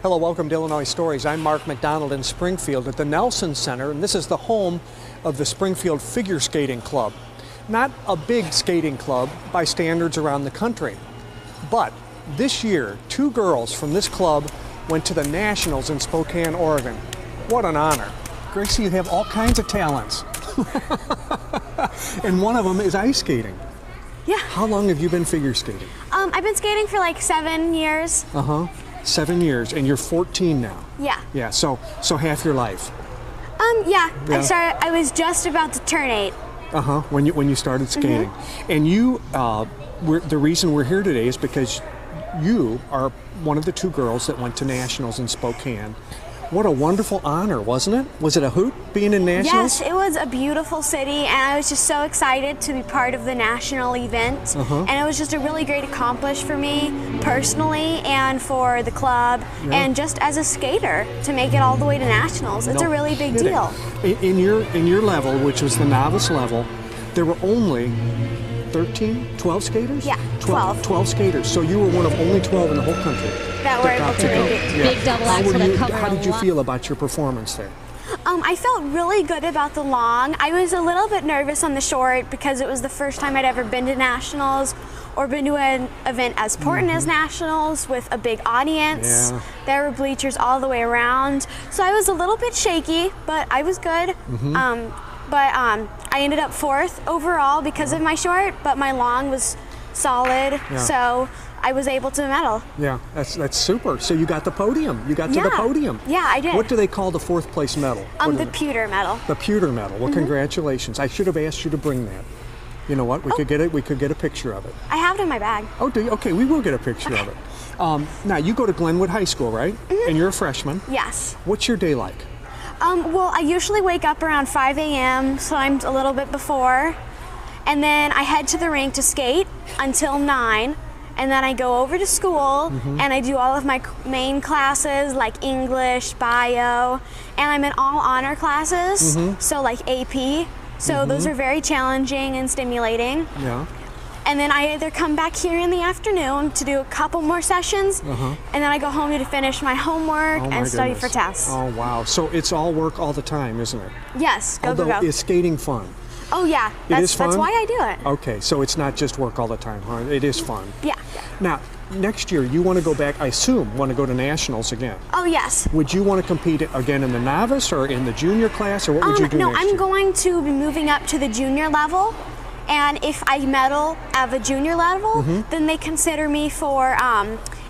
Hello, welcome to Illinois Stories. I'm Mark McDonald in Springfield at the Nelson Center, and this is the home of the Springfield Figure Skating Club. Not a big skating club by standards around the country, but this year, 2 girls from this club went to the Nationals in Spokane, Oregon. What an honor. Gracie, you have all kinds of talents. And one of them is ice skating. Yeah. How long have you been figure skating? I've been skating for like 7 years. 7 years, and you're 14 now. Yeah. Yeah, so half your life. Yeah. I was just about to turn 8. When you started skating. And you, the reason we're here today is because you are one of the 2 girls that went to Nationals in Spokane. What a wonderful honor, wasn't it? Was it a hoot being in Nationals? Yes, it was a beautiful city, and I was just so excited to be part of the national event. And it was just a really great accomplishment for me personally and for the club, and just as a skater to make it all the way to Nationals. It's a really big deal. In your level, which was the novice level, there were only 12 skaters? Yeah, 12. 12 skaters. So you were one of only 12 in the whole country that were able to make it. Yeah. Big double act for the cover. How did you feel about your performance there? I felt really good about the long. I was a little bit nervous on the short because it was the first time I'd ever been to Nationals or been to an event as important as Nationals with a big audience. Yeah. There were bleachers all the way around. So I was a little bit shaky, but I was good. I ended up 4th overall because of my short, but my long was solid, so I was able to medal. Yeah, that's super. So you got the podium. You got to the podium. Yeah, I did. What do they call the 4th place medal? The pewter medal. The pewter medal. Well, congratulations. I should have asked you to bring that. You know what? We could get it. We could get a picture of it. I have it in my bag. Oh, do you? Okay, we will get a picture of it. Now you go to Glenwood High School, right? And you're a freshman. Yes. What's your day like? Well, I usually wake up around 5 a.m., sometimes a little bit before, and then I head to the rink to skate until 9, and then I go over to school and I do all of my main classes like English, bio, and I'm in all honor classes, so like AP, so those are very challenging and stimulating. Yeah. And then I either come back here in the afternoon to do a couple more sessions, and then I go home to finish my homework and study for tests. Oh, wow. So it's all work all the time, isn't it? Yes, go. Is skating fun? Oh, yeah. It is fun? That's why I do it. Okay, so it's not just work all the time, huh? It is fun. Yeah. Now, next year, you want to go back, I assume, want to go to Nationals again. Oh, yes. Would you want to compete again in the novice or in the junior class, or what would you do No, next year? I'm going to be moving up to the junior level. And if I medal at the junior level, then they consider me for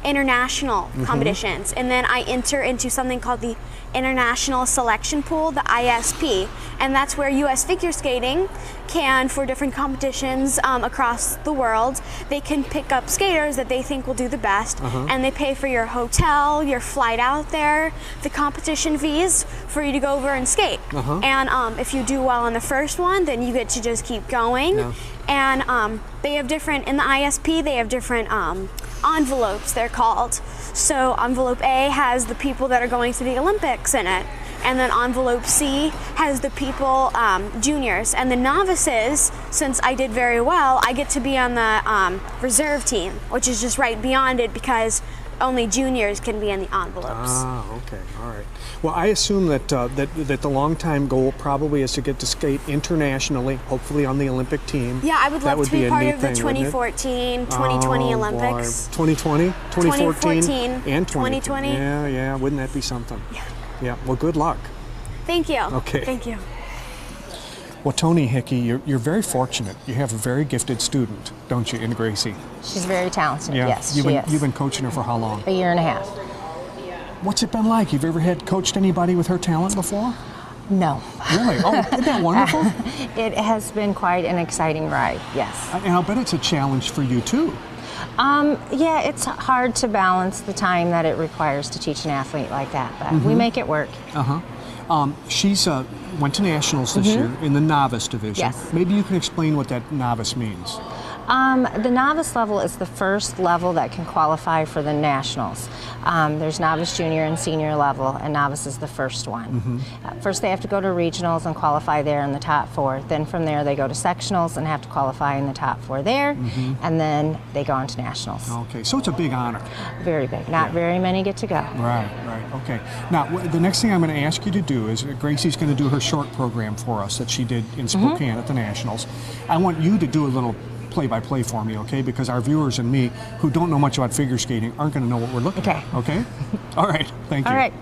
international competitions. And then I enter into something called the International Selection Pool, the ISP. And that's where U.S. figure skating can, for different competitions across the world, they can pick up skaters that they think will do the best. And they pay for your hotel, your flight out there, the competition fees for you to go over and skate. And if you do well on the first one, then you get to just keep going. And they have different, in the ISP, they have different envelopes, they're called. So envelope A has the people that are going to the Olympics in it. And then envelope C has the people, juniors. And the novices, since I did very well, I get to be on the reserve team, which is just right beyond it because only juniors can be in the envelopes. Ah, okay, all right. Well, I assume that that the long-time goal probably is to get to skate internationally, hopefully on the Olympic team. Yeah, I would love to be part of the 2014, 2020 Olympics. 2020, 2014, and 2020. Yeah, wouldn't that be something? Yeah, well, good luck. Thank you. Okay. Thank you. Well, Tony Hickey, you're very fortunate. You have a very gifted student, don't you, in Gracie? She's very talented, yes, she is. You've been coaching her for how long? A year and a half. What's it been like? You've ever coached anybody with her talent before? No. Really? Oh, isn't that wonderful? It has been quite an exciting ride, yes. And I'll bet it's a challenge for you, too. Yeah, it's hard to balance the time that it requires to teach an athlete like that, but we make it work. She's went to Nationals this year in the novice division. Yes. Maybe you can explain what that novice means. The novice level is the first level that can qualify for the nationals. There's novice, junior, and senior level, and novice is the first one. First they have to go to regionals and qualify there in the top 4. Then from there they go to sectionals and have to qualify in the top 4 there, and then they go on to nationals. Okay, so it's a big honor. Very big. Not very many get to go. Right, okay. Now, the next thing I'm going to ask you to do is Gracie's going to do her short program for us that she did in Spokane at the Nationals. I want you to do a little play-by-play for me, okay? Because our viewers and me, who don't know much about figure skating, aren't going to know what we're looking at. Okay? All right. Thank you. All right.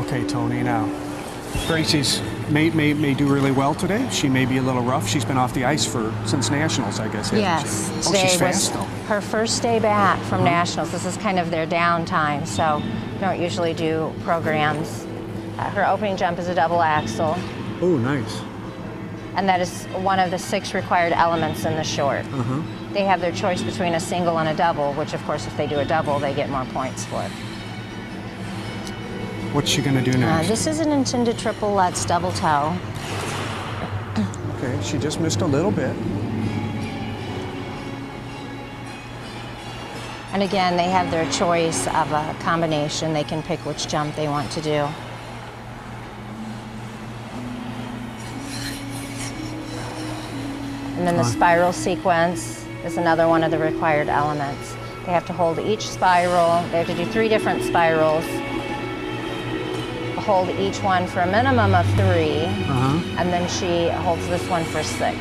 Okay, Tony, now, Gracie's may do really well today. She may be a little rough. She's been off the ice since Nationals, I guess, hasn't yes. she? Today she's fast, was though. her first day back from Nationals. This is kind of their downtime, so we don't usually do programs. Her opening jump is a double axel. Oh, nice. And that is one of the 6 required elements in the short. They have their choice between a single and a double, which of course if they do a double, they get more points for it. What's she going to do next? This is an intended triple Lutz double toe. Okay, she just missed a little bit. And again, they have their choice of a combination. They can pick which jump they want to do. And then the spiral sequence is another one of the required elements. They have to hold each spiral. They have to do 3 different spirals. Hold each one for a minimum of 3, and then she holds this one for 6.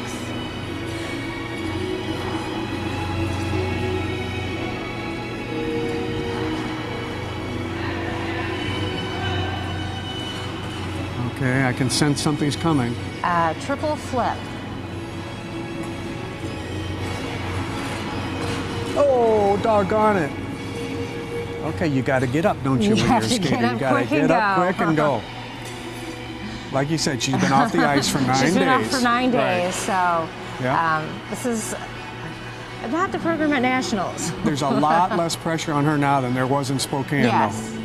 Okay, I can sense something's coming. Triple flip. Oh, doggone it. Okay, you got to get up, don't you, when you're skating? You got to get up quick and go. Like you said, she's been off the ice for 9 days. She's been off for 9 days, right. so this is not the program at Nationals. There's a lot less pressure on her now than there was in Spokane, yes. though.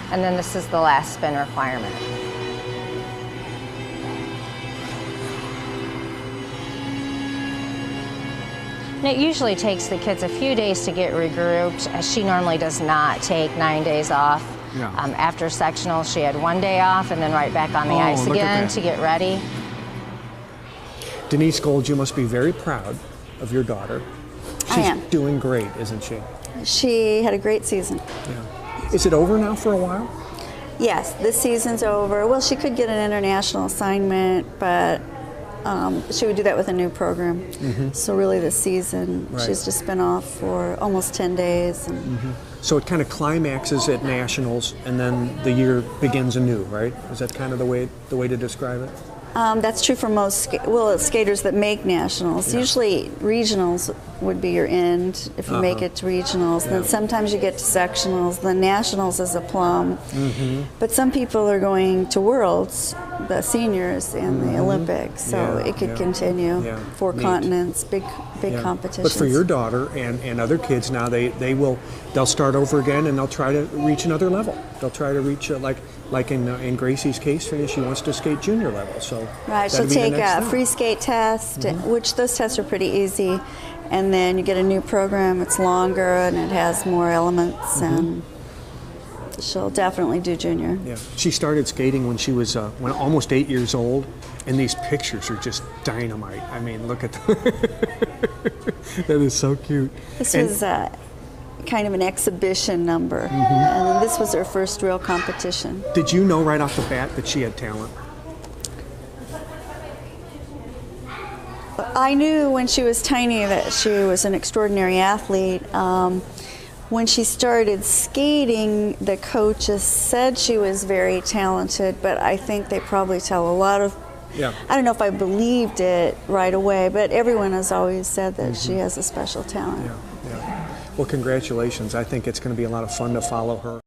And then this is the last spin requirement. And it usually takes the kids a few days to get regrouped. She normally does not take 9 days off. Yeah. After sectionals, she had 1 day off and then right back on the ice again to get ready. Denise Gold, you must be very proud of your daughter. She's doing great, isn't she? She had a great season. Yeah. Is it over now for a while? Yes, this season's over. Well, she could get an international assignment, but she would do that with a new program. So really this season, she's just been off for almost 10 days. And So it kind of climaxes at Nationals, and then the year begins anew, right? Is that kind of the way to describe it? That's true for most skaters that make nationals. Yeah. Usually regionals would be your end if you make it to regionals. Then sometimes you get to sectionals. Then nationals is a plum. But some people are going to worlds, the seniors and the Olympics. So it could continue. 4 continents, big competitions. But for your daughter and other kids now, they'll start over again and they'll try to reach another level. They'll try to reach like in Gracie's case, she wants to skate junior level. So she'll take a free skate test, which those tests are pretty easy, and then you get a new program. It's longer and it has more elements, and she'll definitely do junior. Yeah, she started skating when she was almost 8 years old, and these pictures are just dynamite. I mean, look at that is so cute. This was kind of an exhibition number, and this was her first real competition. Did you know right off the bat that she had talent? I knew when she was tiny that she was an extraordinary athlete. When she started skating, the coaches said she was very talented, but I think they probably tell a lot of I don't know if I believed it right away, but everyone has always said that she has a special talent. Well, congratulations. I think it's going to be a lot of fun to follow her.